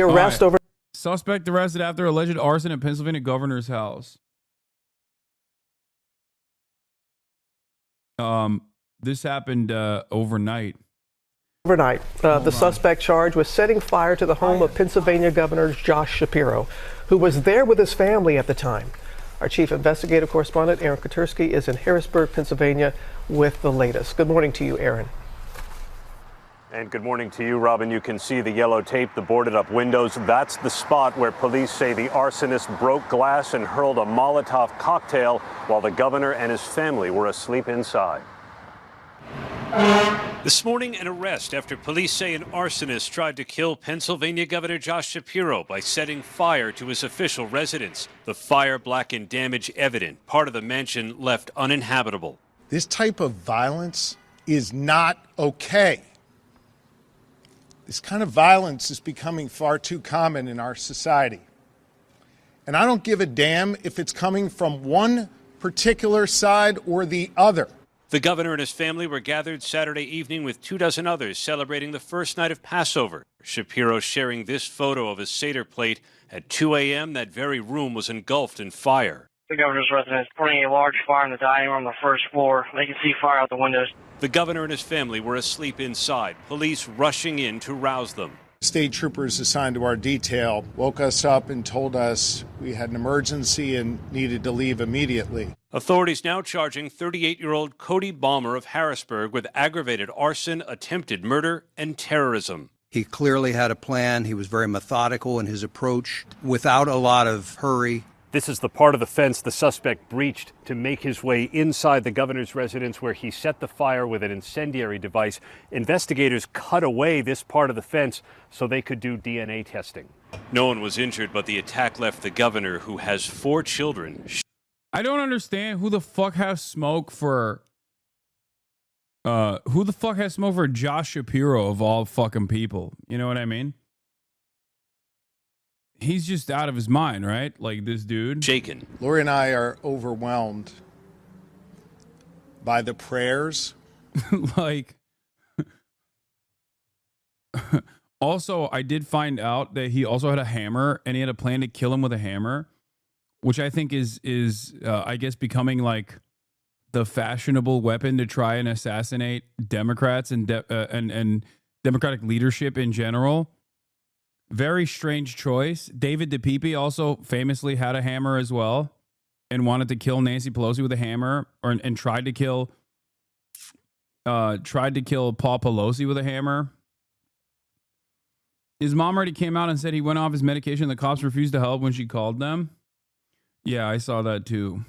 Arrest over. Suspect arrested after alleged arson at Pennsylvania governor's house. This happened overnight. The suspect charged with setting fire to the home of Pennsylvania Governor Josh Shapiro, who was there with his family at the time. Our chief investigative correspondent, Aaron Katersky, is in Harrisburg, Pennsylvania, with the latest. Good morning to you, Aaron. And good morning to you, Robin. You can see the yellow tape, the boarded up windows. That's the spot where police say the arsonist broke glass and hurled a Molotov cocktail while the governor and his family were asleep inside. This morning, an arrest after police say an arsonist tried to kill Pennsylvania Governor Josh Shapiro by setting fire to his official residence. The fire blackened damage evident, part of the mansion left uninhabitable. This type of violence is not okay. This kind of violence is becoming far too common in our society. And I don't give a damn if it's coming from one particular side or the other. The governor and his family were gathered Saturday evening with 24 others celebrating the first night of Passover. Shapiro sharing this photo of his Seder plate. At 2 a.m., that very room was engulfed in fire. The governor's residence putting a large fire in the dining room on the first floor. They can see fire out the windows. The governor and his family were asleep inside, police rushing in to rouse them. State troopers assigned to our detail woke us up and told us we had an emergency and needed to leave immediately. Authorities now charging 38-year-old Cody Balmer of Harrisburg with aggravated arson, attempted murder, and terrorism. He clearly had a plan. He was very methodical in his approach, without a lot of hurry. This is the part of the fence the suspect breached to make his way inside the governor's residence, where he set the fire with an incendiary device. Investigators cut away this part of the fence so they could do DNA testing. No one was injured, but the attack left the governor, who has 4 children. I don't understand who the fuck has smoke for Josh Shapiro of all fucking people. You know what I mean? He's just out of his mind, right? Like this dude. Shaken. Lori and I are overwhelmed by the prayers. Like, also, I did find out that he also had a hammer and he had a plan to kill him with a hammer, which I think is I guess becoming like the fashionable weapon to try and assassinate Democrats and Democratic leadership in general. Very strange choice. David DePipe also famously had a hammer as well and wanted to kill Nancy Pelosi with a hammer, and tried to kill Paul Pelosi with a hammer. His mom already came out and said he went off his medication. The cops refused to help when she called them. Yeah, I saw that too.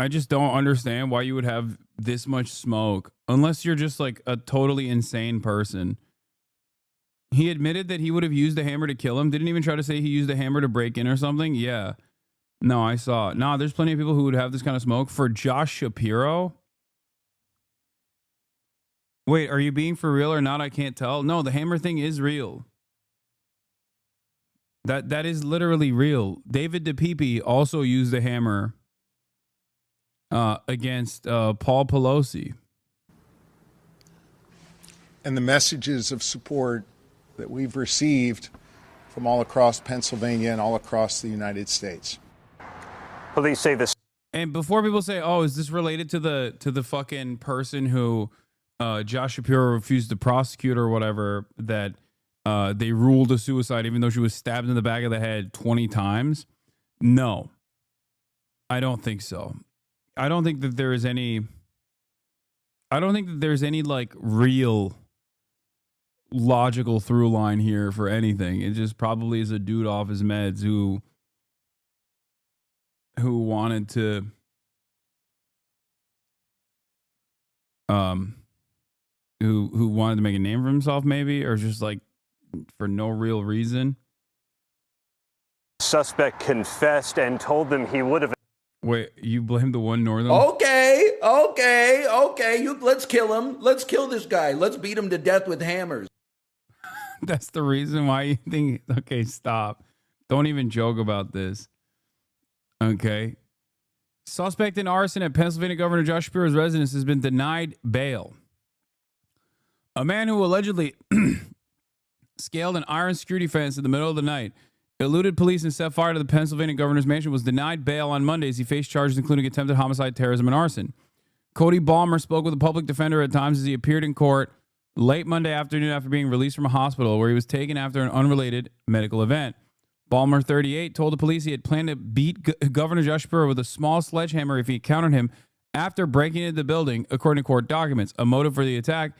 I just don't understand why you would have this much smoke unless you're just like a totally insane person. He admitted that he would have used the hammer to kill him. Didn't even try to say he used the hammer to break in or something. Yeah. No, I saw it. No, there's plenty of people who would have this kind of smoke. For Josh Shapiro? Wait, are you being for real or not? I can't tell. No, the hammer thing is real. That is literally real. David DePipe also used the hammer against Paul Pelosi. And the messages of support that we've received from all across Pennsylvania and all across the United States. Police say this. And before people say, "Oh, is this related to the fucking person who Josh Shapiro refused to prosecute or whatever, that they ruled a suicide even though she was stabbed in the back of the head 20 times?" No, I don't think so. I don't think that there's any like real logical through line here for anything. It just probably is a dude off his meds who wanted to who wanted to make a name for himself, maybe, or just like for no real reason. Suspect confessed and told them he would have. Wait, you blame the one northern? Okay. Let's kill him. Let's kill this guy. Let's beat him to death with hammers. That's the reason why you think. Okay, stop. Don't even joke about this. Okay. Suspect in arson at Pennsylvania Governor Josh Shapiro's residence has been denied bail. A man who allegedly scaled an iron security fence in the middle of the night, eluded police, and set fire to the Pennsylvania governor's mansion was denied bail on Monday as he faced charges including attempted homicide, terrorism, and arson. Cody Balmer spoke with a public defender at times as he appeared in court late Monday afternoon after being released from a hospital where he was taken after an unrelated medical event. Balmer, 38, told the police he had planned to beat Governor Josh Shapiro with a small sledgehammer if he encountered him after breaking into the building, according to court documents. A motive for the attack,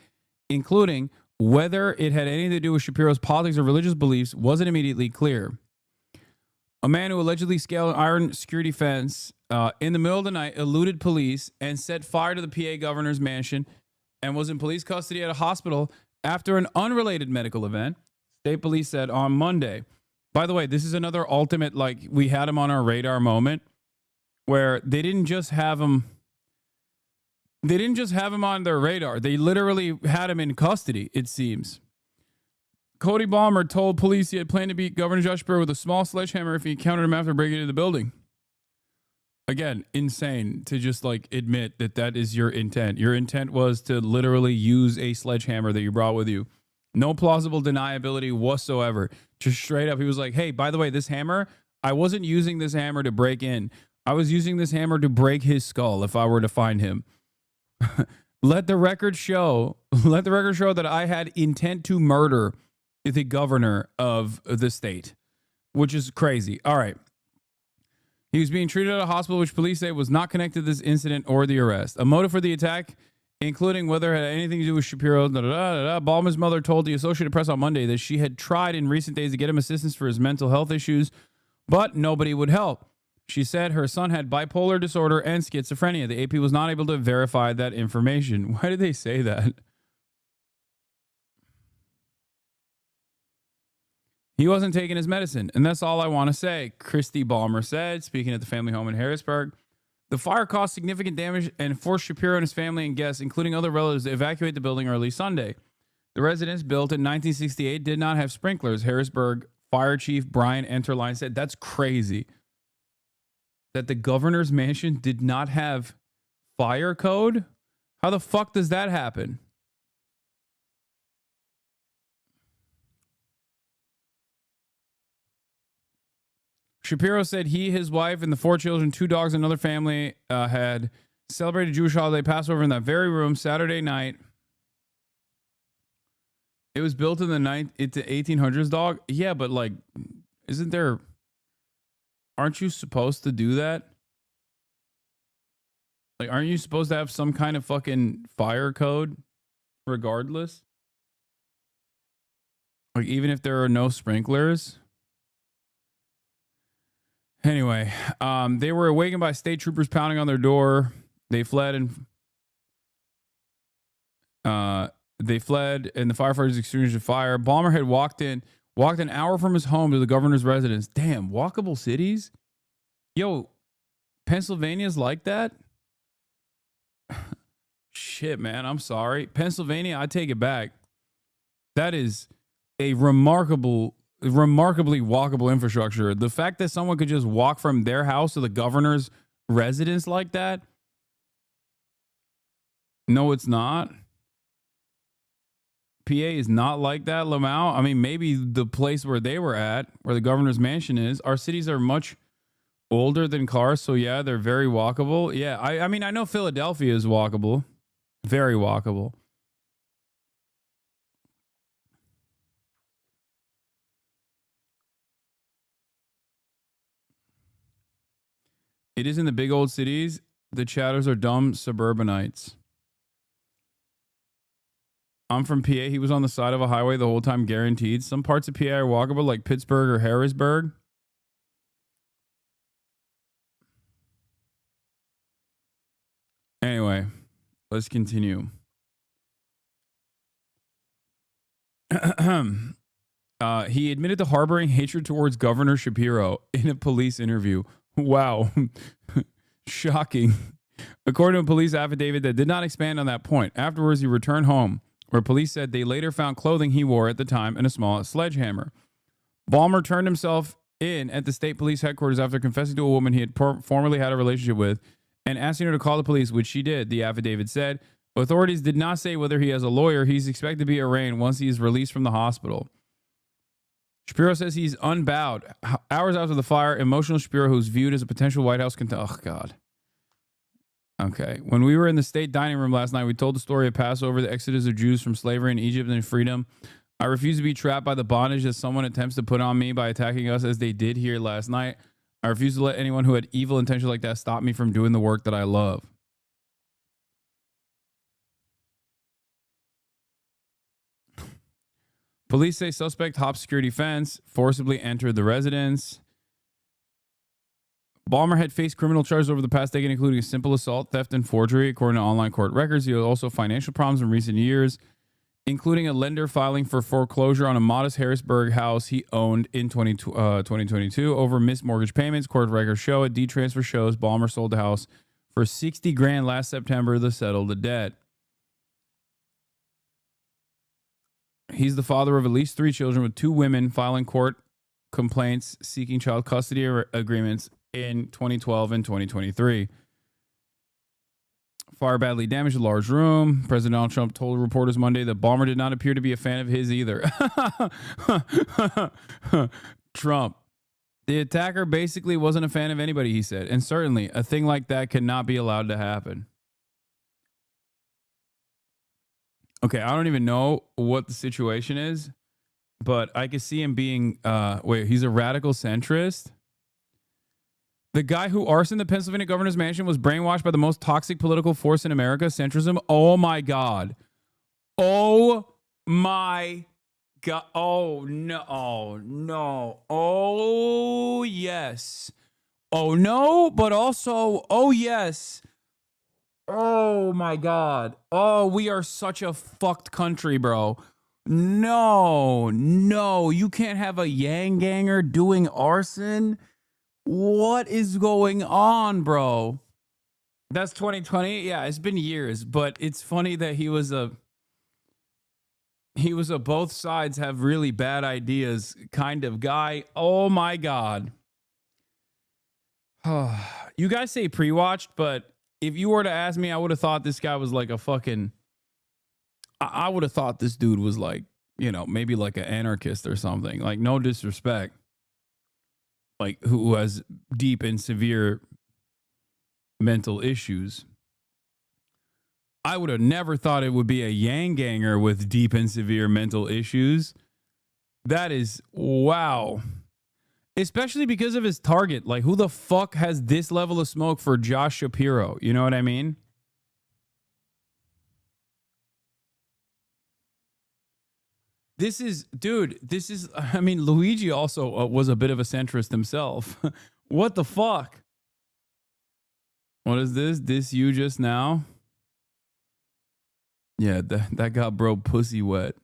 including whether it had anything to do with Shapiro's politics or religious beliefs, wasn't immediately clear. A man who allegedly scaled an iron security fence in the middle of the night eluded police and set fire to the PA governor's mansion and was in police custody at a hospital after an unrelated medical event, state police said on Monday. By the way, this is another ultimate, like, we had him on our radar moment where they didn't just have him on their radar. They literally had him in custody, it seems. Cody Balmer told police he had planned to beat Governor Josh Shapiro with a small sledgehammer if he encountered him after breaking into the building. Again, insane to just like admit that that is your intent. Your intent was to literally use a sledgehammer that you brought with you. No plausible deniability whatsoever. Just straight up, he was like, hey, by the way, this hammer, I wasn't using this hammer to break in. I was using this hammer to break his skull if I were to find him. Let the record show that I had intent to murder the governor of the state, which is crazy. All right. He was being treated at a hospital, which police say was not connected to this incident or the arrest. A motive for the attack, including whether it had anything to do with Shapiro. Balmer's mother told the Associated Press on Monday that she had tried in recent days to get him assistance for his mental health issues, but nobody would help. She said her son had bipolar disorder and schizophrenia. The AP was not able to verify that information. Why did they say that? He wasn't taking his medicine, and that's all I want to say, Christy Balmer said, speaking at the family home in Harrisburg. The fire caused significant damage and forced Shapiro and his family and guests, including other relatives, to evacuate the building early Sunday. The residence, built in 1968, did not have sprinklers. Harrisburg Fire Chief Brian Enterline said, that's crazy. That the governor's mansion did not have fire code? How the fuck does that happen? Shapiro said he, his wife, and the 4 children, 2 dogs, and another family had celebrated Jewish holiday Passover in that very room Saturday night. It was built in the 1800s, dog. Yeah, but like, aren't you supposed to do that? Like, aren't you supposed to have some kind of fucking fire code regardless? Like, even if there are no sprinklers? Anyway, they were awakened by state troopers pounding on their door. They fled and the firefighters extinguished the fire. Balmer had walked an hour from his home to the governor's residence. Damn, walkable cities? Yo, Pennsylvania's like that? Shit, man, I'm sorry. Pennsylvania, I take it back. That is a remarkably walkable infrastructure. The fact that someone could just walk from their house to the governor's residence like that? No, it's not. PA is not like that, Lamau. I mean, maybe the place where they were at, where the governor's mansion is, our cities are much older than cars, so yeah, they're very walkable. Yeah, I mean, I know Philadelphia is walkable. Very walkable. It is in the big old cities. The chatters are dumb suburbanites. I'm from PA. He was on the side of a highway the whole time, guaranteed. Some parts of PA are walkable, like Pittsburgh or Harrisburg. Anyway, let's continue. He admitted to harboring hatred towards Governor Shapiro in a police interview. Wow. Shocking. According to a police affidavit that did not expand on that point. Afterwards, he returned home, where police said they later found clothing he wore at the time and a small sledgehammer. Balmer turned himself in at the state police headquarters after confessing to a woman he had formerly had a relationship with and asking her to call the police, which she did, the affidavit said. Authorities did not say whether he has a lawyer. He's expected to be arraigned once he is released from the hospital. Shapiro says he's unbowed. Hours after the fire, emotional Shapiro, who's viewed as a potential White House contender. Oh, God. Okay. When we were in the state dining room last night, we told the story of Passover, the exodus of Jews from slavery in Egypt and freedom. I refuse to be trapped by the bondage that someone attempts to put on me by attacking us as they did here last night. I refuse to let anyone who had evil intentions like that stop me from doing the work that I love. Police say suspect hopped security fence, forcibly entered the residence. Balmer had faced criminal charges over the past decade, including a simple assault, theft, and forgery. According to online court records, he had also financial problems in recent years, including a lender filing for foreclosure on a modest Harrisburg house he owned in 2022 over missed mortgage payments. Court records show a deed transfer shows Balmer sold the house for $60,000 last September to settle the debt. He's the father of at least 3 children, with 2 women filing court complaints seeking child custody agreements in 2012 and 2023. Fire badly damaged a large room. President Donald Trump told reporters Monday that Balmer did not appear to be a fan of his either. Trump. The attacker basically wasn't a fan of anybody, he said. And certainly, a thing like that cannot be allowed to happen. Okay, I don't even know what the situation is, but I could see him being, he's a radical centrist. The guy who arsoned the Pennsylvania governor's mansion was brainwashed by the most toxic political force in America, centrism. Oh my God. Oh my God. Oh no. Oh no. Oh yes. Oh no, but also, oh yes. Oh my God. Oh, we are such a fucked country, bro. No, you can't have a Yang Ganger doing arson. What is going on, bro? That's 2020. Yeah, it's been years, but it's funny that he was a both sides have really bad ideas kind of guy. Oh my God. You guys say pre-watched, but if you were to ask me, I would have thought this guy was like a fucking, I would have thought this dude was like, maybe like an anarchist or something. Like, no disrespect. Like, who has deep and severe mental issues. I would have never thought it would be a Yang Ganger with deep and severe mental issues. That is, wow. Especially because of his target. Like, who the fuck has this level of smoke for Josh Shapiro? You know what I mean? Luigi also was a bit of a centrist himself. What the fuck? What is this? This you just now? Yeah, that got bro pussy wet.